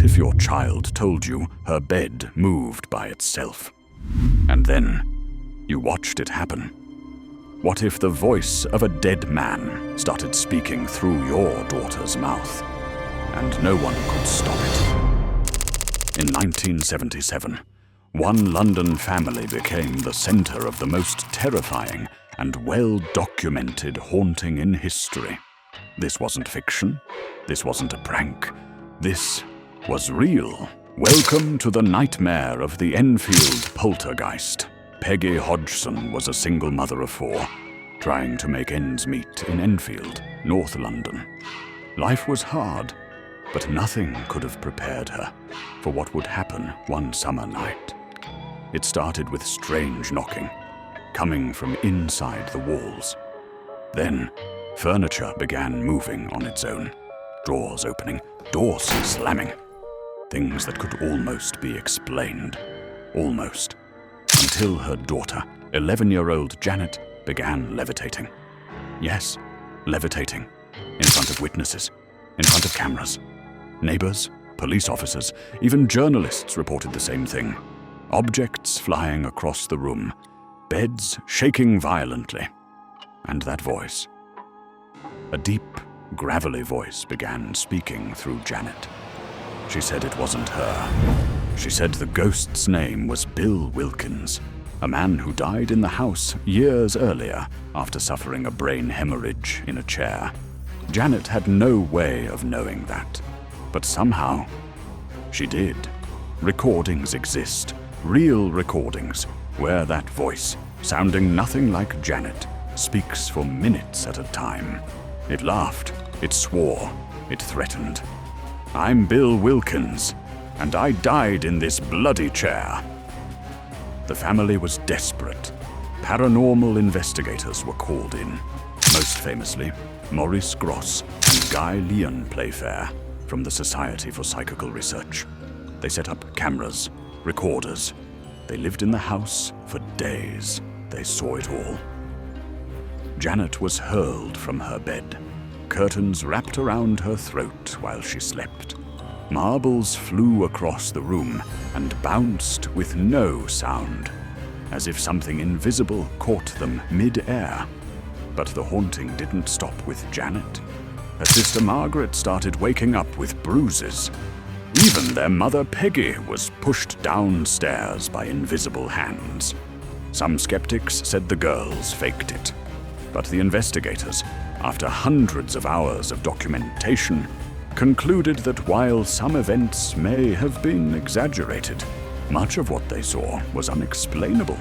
if your child told you her bed moved by itself? And then you watched it happen. What if the voice of a dead man started speaking through your daughter's mouth, and no one could stop it? In 1977, one London family became the center of the most terrifying and well-documented haunting in history. This wasn't fiction. This wasn't a prank. This was real. Welcome to the nightmare of the Enfield Poltergeist. Peggy Hodgson was a single mother of 4, trying to make ends meet in Enfield, North London. Life was hard, but nothing could have prepared her for what would happen one summer night. It started with strange knocking, coming from inside the walls. Then, furniture began moving on its own, drawers opening, doors slamming. Things that could almost be explained. Almost. Until her daughter, 11-year-old Janet, began levitating. Yes, levitating. In front of witnesses. In front of cameras. Neighbors, police officers, even journalists reported the same thing. Objects flying across the room. Beds shaking violently. And that voice. A deep, gravelly voice began speaking through Janet. She said it wasn't her. She said the ghost's name was Bill Wilkins, a man who died in the house years earlier after suffering a brain hemorrhage in a chair. Janet had no way of knowing that, but somehow she did. Recordings exist, real recordings, where that voice, sounding nothing like Janet, speaks for minutes at a time. It laughed, it swore, it threatened. I'm Bill Wilkins, and I died in this bloody chair. The family was desperate. Paranormal investigators were called in. Most famously, Maurice Gross and Guy Leon Playfair from the Society for Psychical Research. They set up cameras, recorders. They lived in the house for days. They saw it all. Janet was hurled from her bed. Curtains wrapped around her throat while she slept. Marbles flew across the room and bounced with no sound, as if something invisible caught them mid-air. But the haunting didn't stop with Janet. Her sister Margaret started waking up with bruises. Even their mother Peggy was pushed downstairs by invisible hands. Some skeptics said the girls faked it. But the investigators, after hundreds of hours of documentation, concluded that while some events may have been exaggerated, much of what they saw was unexplainable.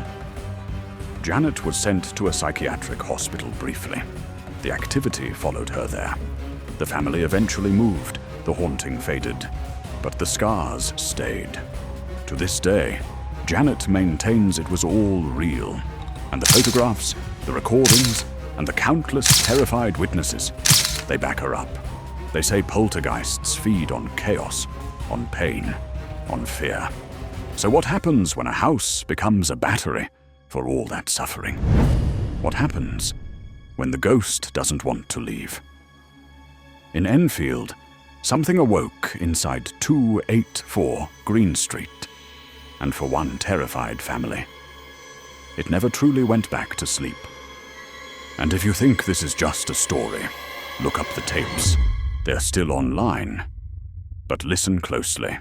Janet was sent to a psychiatric hospital briefly. The activity followed her there. The family eventually moved, the haunting faded, but the scars stayed. To this day, Janet maintains it was all real, and the photographs, the recordings, and the countless terrified witnesses, they back her up. They say poltergeists feed on chaos, on pain, on fear. So what happens when a house becomes a battery for all that suffering? What happens when the ghost doesn't want to leave? In Enfield, something awoke inside 284 Green Street, and for one terrified family, it never truly went back to sleep. And if you think this is just a story, look up the tapes. They're still online. But listen closely,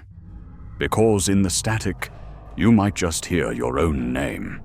because in the static, you might just hear your own name.